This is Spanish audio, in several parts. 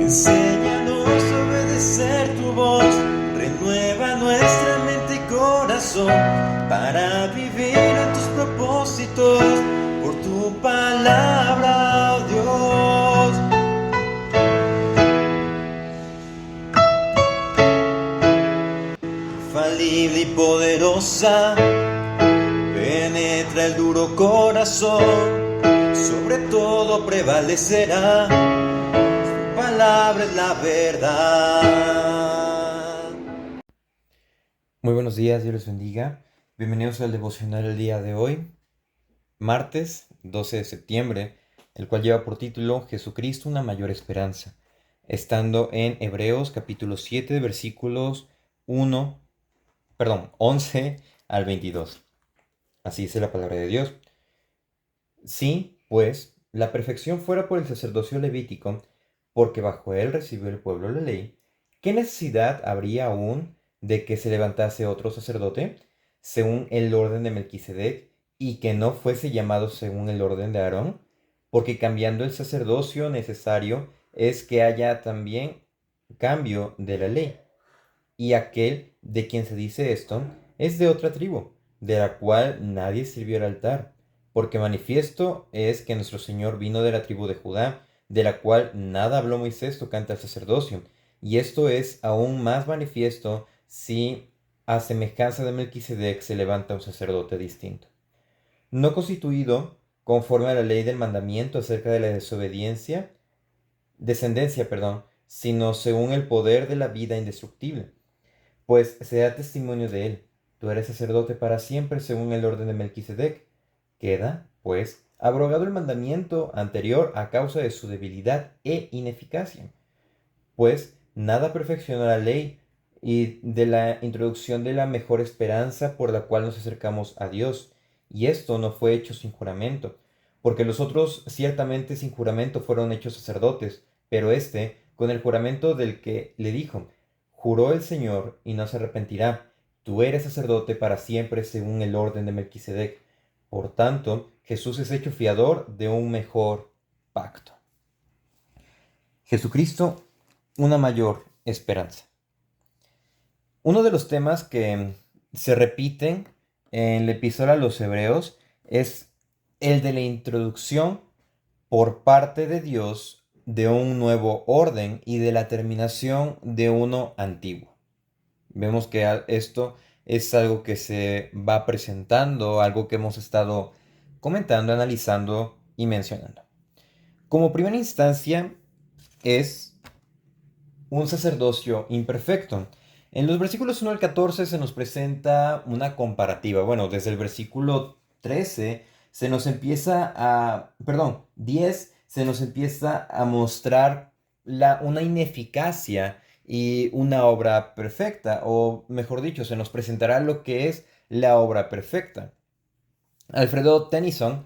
Enséñanos a obedecer tu voz, renueva nuestra mente y corazón para vivir en tus propósitos por tu palabra, oh Dios. Infalible y poderosa, penetra el duro corazón, sobre todo prevalecerá. Su palabra es la verdad. Muy buenos días, Dios les bendiga. Bienvenidos al devocional del día de hoy, martes 12 de septiembre, el cual lleva por título Jesucristo, una mayor esperanza, estando en Hebreos capítulo 7, versículos 11 al 22. Así dice la palabra de Dios. Si, pues, la perfección fuera por el sacerdocio levítico, porque bajo él recibió el pueblo la ley, ¿qué necesidad habría aún de que se levantase otro sacerdote, según el orden de Melquisedec, y que no fuese llamado según el orden de Aarón? Porque cambiando el sacerdocio necesario es que haya también cambio de la ley. Y aquel de quien se dice esto es de otra tribu, de la cual nadie sirvió el altar, porque manifiesto es que nuestro Señor vino de la tribu de Judá, de la cual nada habló Moisés tocante al sacerdocio, y esto es aún más manifiesto si a semejanza de Melquisedec se levanta un sacerdote distinto, no constituido conforme a la ley del mandamiento acerca de la descendencia, sino según el poder de la vida indestructible, pues se da testimonio de él. Tú eres sacerdote para siempre según el orden de Melquisedec. Queda, pues, abrogado el mandamiento anterior a causa de su debilidad e ineficacia. Pues nada perfecciona la ley y de la introducción de la mejor esperanza por la cual nos acercamos a Dios. Y esto no fue hecho sin juramento, porque los otros ciertamente sin juramento fueron hechos sacerdotes, pero éste con el juramento del que le dijo: juró el Señor y no se arrepentirá, tú eres sacerdote para siempre según el orden de Melquisedec. Por tanto, Jesús es hecho fiador de un mejor pacto. Jesucristo, una mayor esperanza. Uno de los temas que se repiten en la epístola a los Hebreos es el de la introducción por parte de Dios de un nuevo orden y de la terminación de uno antiguo. Vemos que esto es algo que se va presentando, algo que hemos estado comentando, analizando y mencionando. Como primera instancia es un sacerdocio imperfecto. En los versículos 1 al 14 se nos presenta una comparativa. Bueno, desde el versículo 13 se nos empieza a, 10 se nos empieza a mostrar una ineficacia y una obra perfecta, o mejor dicho, se nos presentará lo que es la obra perfecta. Alfredo Tennyson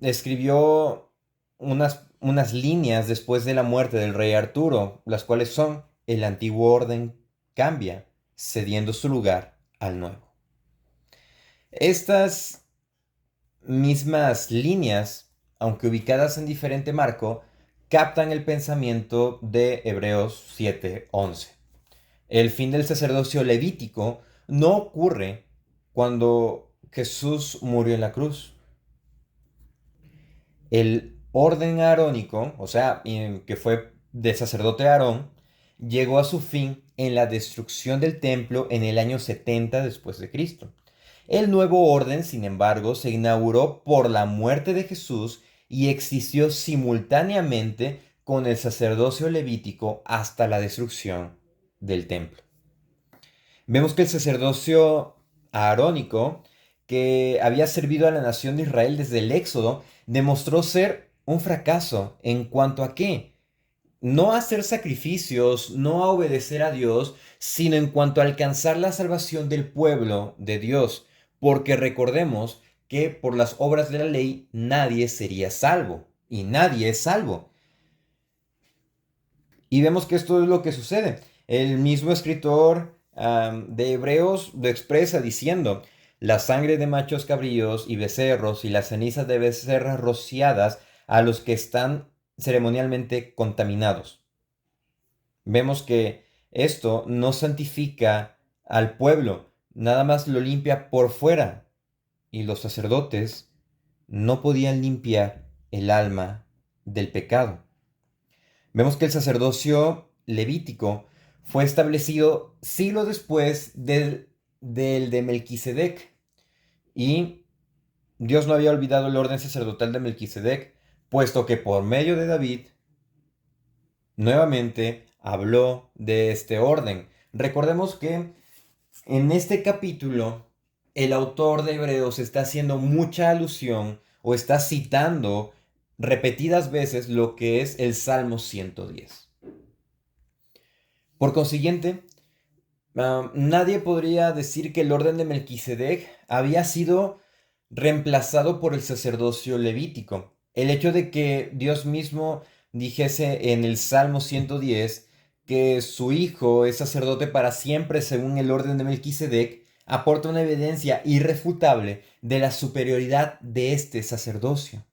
escribió unas líneas después de la muerte del rey Arturo, las cuales son: el antiguo orden cambia, cediendo su lugar al nuevo. Estas mismas líneas, aunque ubicadas en diferente marco, captan el pensamiento de Hebreos 7:11. El fin del sacerdocio levítico no ocurre cuando Jesús murió en la cruz. El orden arónico, o sea, que fue de sacerdote Aarón, llegó a su fin en la destrucción del templo en el año 70 después de Cristo. El nuevo orden, sin embargo, se inauguró por la muerte de Jesús y existió simultáneamente con el sacerdocio levítico hasta la destrucción del templo. Vemos que el sacerdocio arónico, que había servido a la nación de Israel desde el Éxodo, demostró ser un fracaso en cuanto a qué: no a hacer sacrificios, no a obedecer a Dios, sino en cuanto a alcanzar la salvación del pueblo de Dios, porque recordemos que por las obras de la ley nadie sería salvo, y nadie es salvo. Y vemos que esto es lo que sucede. El mismo escritor de Hebreos lo expresa diciendo: la sangre de machos cabríos y becerros y las cenizas de becerras rociadas a los que están ceremonialmente contaminados. Vemos que esto no santifica al pueblo, nada más lo limpia por fuera. Y los sacerdotes no podían limpiar el alma del pecado. Vemos que el sacerdocio levítico fue establecido siglos después del de Melquisedec. Y Dios no había olvidado el orden sacerdotal de Melquisedec, puesto que por medio de David nuevamente habló de este orden. Recordemos que en este capítulo el autor de Hebreos está haciendo mucha alusión o está citando repetidas veces lo que es el Salmo 110. Por consiguiente, nadie podría decir que el orden de Melquisedec había sido reemplazado por el sacerdocio levítico. El hecho de que Dios mismo dijese en el Salmo 110 que su hijo es sacerdote para siempre según el orden de Melquisedec aporta una evidencia irrefutable de la superioridad de este sacerdocio.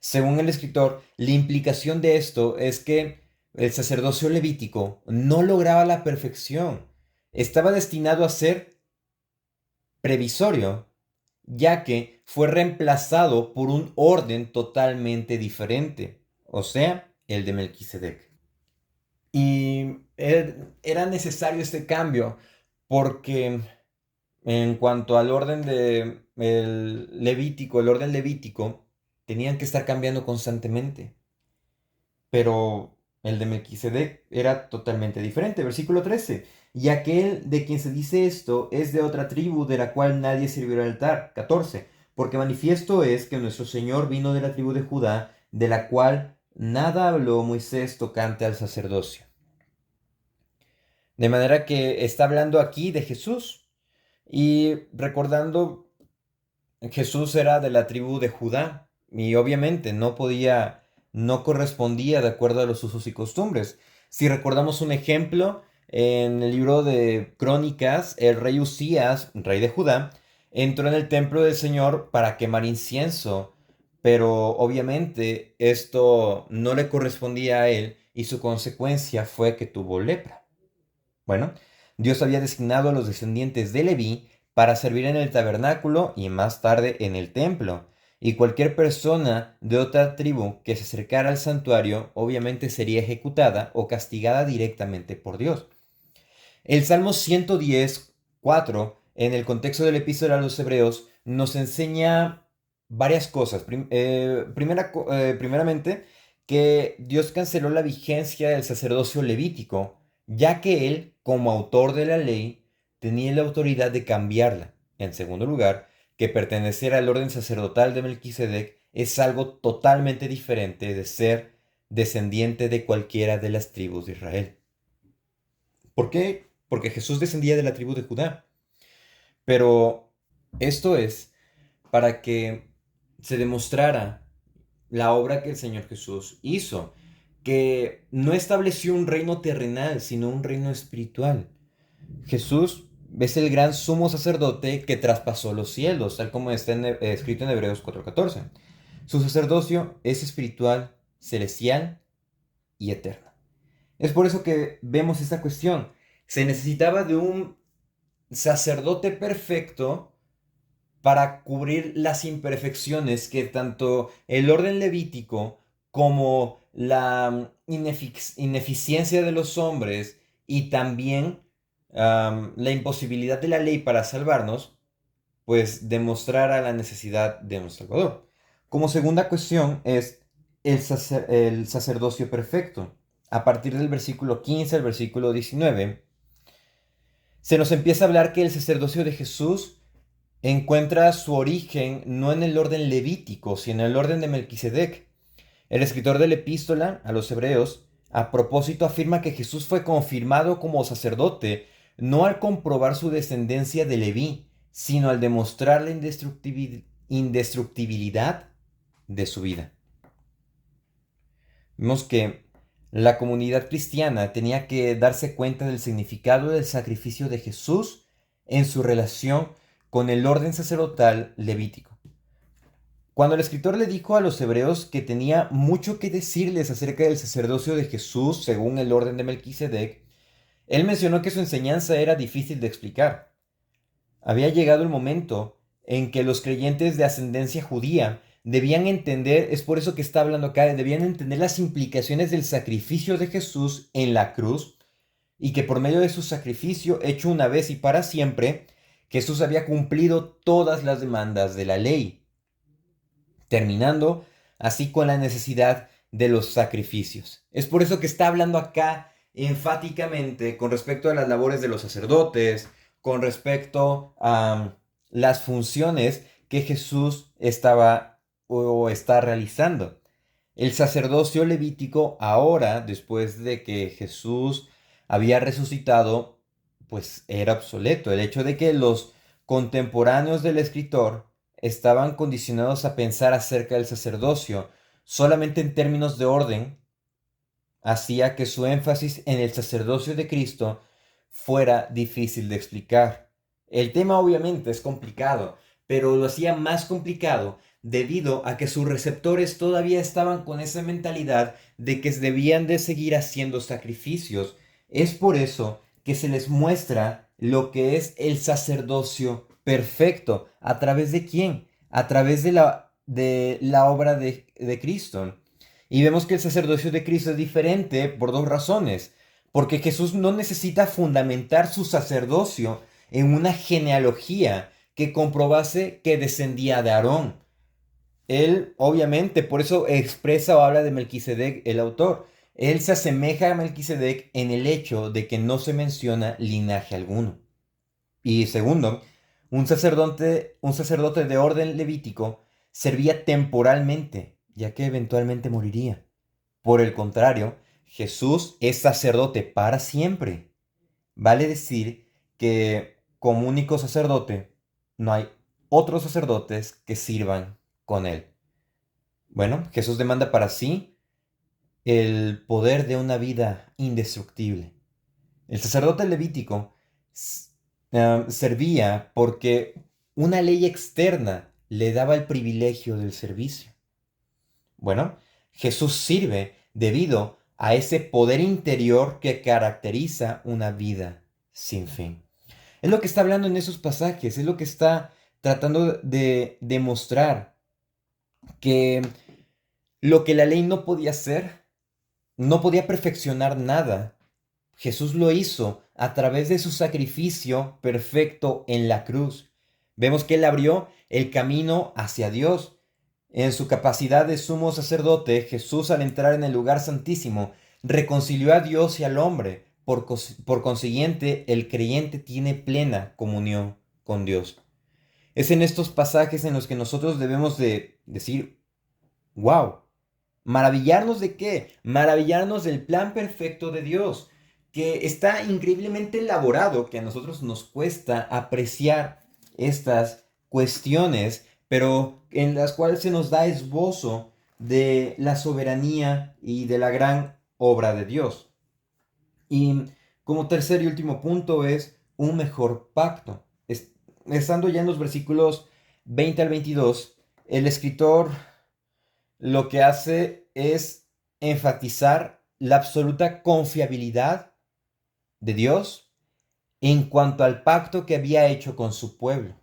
Según el escritor, la implicación de esto es que el sacerdocio levítico no lograba la perfección. Estaba destinado a ser previsorio, ya que fue reemplazado por un orden totalmente diferente, o sea, el de Melquisedec. Y era necesario este cambio porque en cuanto al orden el orden levítico, tenían que estar cambiando constantemente. Pero el de Melquisedec era totalmente diferente. Versículo 13. Y aquel de quien se dice esto es de otra tribu de la cual nadie sirvió al altar. 14. Porque manifiesto es que nuestro Señor vino de la tribu de Judá, de la cual nada habló Moisés tocante al sacerdocio. De manera que está hablando aquí de Jesús. Y recordando, Jesús era de la tribu de Judá. Y obviamente no correspondía de acuerdo a los usos y costumbres. Si recordamos un ejemplo, en el libro de Crónicas, el rey Usías, rey de Judá, entró en el templo del Señor para quemar incienso, pero obviamente esto no le correspondía a él y su consecuencia fue que tuvo lepra. Bueno, Dios había designado a los descendientes de Leví para servir en el tabernáculo y más tarde en el templo. Y cualquier persona de otra tribu que se acercara al santuario obviamente sería ejecutada o castigada directamente por Dios. El Salmo 110:4, en el contexto del epístola a los Hebreos, nos enseña varias cosas. Primeramente, que Dios canceló la vigencia del sacerdocio levítico, ya que Él, como autor de la ley, tenía la autoridad de cambiarla. En segundo lugar, que pertenecer al orden sacerdotal de Melquisedec es algo totalmente diferente de ser descendiente de cualquiera de las tribus de Israel. ¿Por qué? Porque Jesús descendía de la tribu de Judá. Pero esto es para que se demostrara la obra que el Señor Jesús hizo, que no estableció un reino terrenal, sino un reino espiritual. Jesús es el gran sumo sacerdote que traspasó los cielos, tal como está escrito en Hebreos 4:14. Su sacerdocio es espiritual, celestial y eterno. Es por eso que vemos esta cuestión. Se necesitaba de un sacerdote perfecto para cubrir las imperfecciones que tanto el orden levítico como la ineficiencia de los hombres y también la imposibilidad de la ley para salvarnos, pues demostrara la necesidad de un Salvador. Como segunda cuestión es el sacerdocio perfecto. A partir del versículo 15 al versículo 19, se nos empieza a hablar que el sacerdocio de Jesús encuentra su origen no en el orden levítico, sino en el orden de Melquisedec. El escritor de la epístola a los Hebreos, a propósito, afirma que Jesús fue confirmado como sacerdote no al comprobar su descendencia de Leví, sino al demostrar la indestructibilidad de su vida. Vemos que la comunidad cristiana tenía que darse cuenta del significado del sacrificio de Jesús en su relación con el orden sacerdotal levítico. Cuando el escritor le dijo a los hebreos que tenía mucho que decirles acerca del sacerdocio de Jesús según el orden de Melquisedec, él mencionó que su enseñanza era difícil de explicar. Había llegado el momento en que los creyentes de ascendencia judía debían entender, es por eso que está hablando acá, debían entender las implicaciones del sacrificio de Jesús en la cruz y que por medio de su sacrificio hecho una vez y para siempre, Jesús había cumplido todas las demandas de la ley, terminando así con la necesidad de los sacrificios. Es por eso que está hablando acá enfáticamente con respecto a las labores de los sacerdotes, con respecto a las funciones que Jesús estaba o está realizando. El sacerdocio levítico ahora, después de que Jesús había resucitado, pues era obsoleto. El hecho de que los contemporáneos del escritor estaban condicionados a pensar acerca del sacerdocio solamente en términos de orden, hacía que su énfasis en el sacerdocio de Cristo fuera difícil de explicar. El tema obviamente es complicado, pero lo hacía más complicado debido a que sus receptores todavía estaban con esa mentalidad de que debían de seguir haciendo sacrificios. Es por eso que se les muestra lo que es el sacerdocio perfecto. ¿A través de quién? A través de la obra de Cristo. Y vemos que el sacerdocio de Cristo es diferente por dos razones. Porque Jesús no necesita fundamentar su sacerdocio en una genealogía que comprobase que descendía de Aarón. Él, obviamente, por eso expresa o habla de Melquisedec, el autor. Él se asemeja a Melquisedec en el hecho de que no se menciona linaje alguno. Y segundo, un sacerdote de orden levítico servía temporalmente, ya que eventualmente moriría. Por el contrario, Jesús es sacerdote para siempre. Vale decir que como único sacerdote, no hay otros sacerdotes que sirvan con él. Bueno, Jesús demanda para sí el poder de una vida indestructible. El sacerdote levítico servía porque una ley externa le daba el privilegio del servicio. Bueno, Jesús sirve debido a ese poder interior que caracteriza una vida sin fin. Es lo que está hablando en esos pasajes, es lo que está tratando de demostrar que lo que la ley no podía hacer, no podía perfeccionar nada. Jesús lo hizo a través de su sacrificio perfecto en la cruz. Vemos que Él abrió el camino hacia Dios. En su capacidad de sumo sacerdote, Jesús al entrar en el lugar santísimo, reconcilió a Dios y al hombre. Por consiguiente, el creyente tiene plena comunión con Dios. Es en estos pasajes en los que nosotros debemos de decir, wow, ¿maravillarnos de qué? Maravillarnos del plan perfecto de Dios, que está increíblemente elaborado, que a nosotros nos cuesta apreciar estas cuestiones, pero en las cuales se nos da esbozo de la soberanía y de la gran obra de Dios. Y como tercer y último punto es un mejor pacto. Estando ya en los versículos 20 al 22, el escritor lo que hace es enfatizar la absoluta confiabilidad de Dios en cuanto al pacto que había hecho con su pueblo.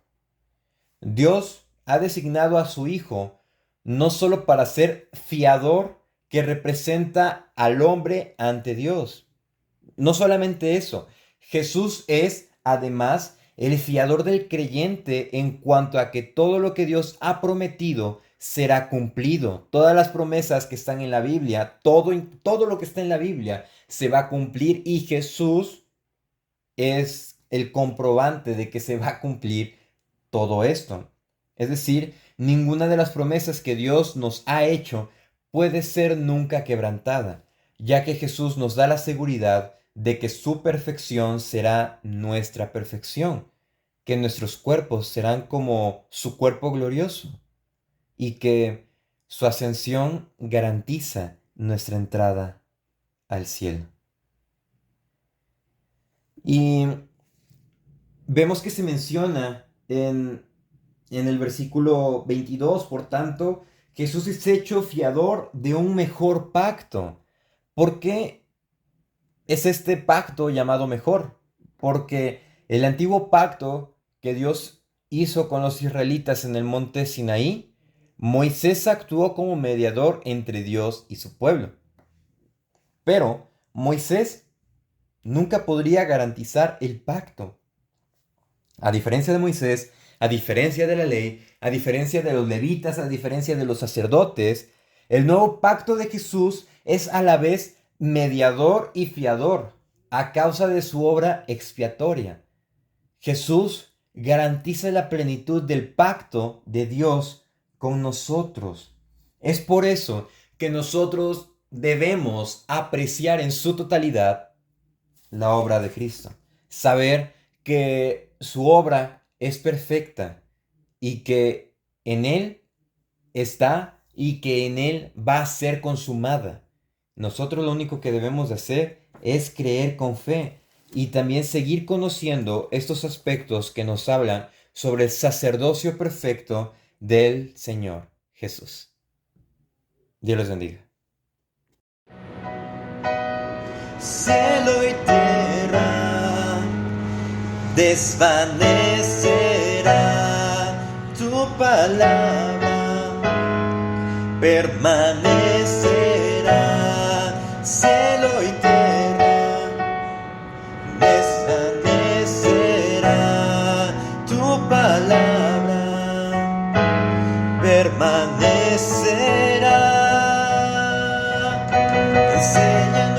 Dios ha designado a su Hijo no solo para ser fiador que representa al hombre ante Dios. No solamente eso, Jesús es además el fiador del creyente en cuanto a que todo lo que Dios ha prometido será cumplido. Todas las promesas que están en la Biblia, todo lo que está en la Biblia se va a cumplir y Jesús es el comprobante de que se va a cumplir todo esto. Es decir, ninguna de las promesas que Dios nos ha hecho puede ser nunca quebrantada, ya que Jesús nos da la seguridad de que su perfección será nuestra perfección, que nuestros cuerpos serán como su cuerpo glorioso y que su ascensión garantiza nuestra entrada al cielo. Y vemos que se menciona en en el versículo 22, por tanto, Jesús es hecho fiador de un mejor pacto. ¿Por qué es este pacto llamado mejor? Porque el antiguo pacto que Dios hizo con los israelitas en el monte Sinaí, Moisés actuó como mediador entre Dios y su pueblo. Pero Moisés nunca podría garantizar el pacto. A diferencia de Moisés, a diferencia de la ley, a diferencia de los levitas, a diferencia de los sacerdotes, el nuevo pacto de Jesús es a la vez mediador y fiador a causa de su obra expiatoria. Jesús garantiza la plenitud del pacto de Dios con nosotros. Es por eso que nosotros debemos apreciar en su totalidad la obra de Cristo. Saber que su obra es perfecta y que en Él está y que en Él va a ser consumada. Nosotros lo único que debemos de hacer es creer con fe y también seguir conociendo estos aspectos que nos hablan sobre el sacerdocio perfecto del Señor Jesús. Dios los bendiga. Cielo y tierra desvanecerá, tu palabra permanecerá. Cielo y tierra desvanecerá, tu palabra permanecerá. Enseña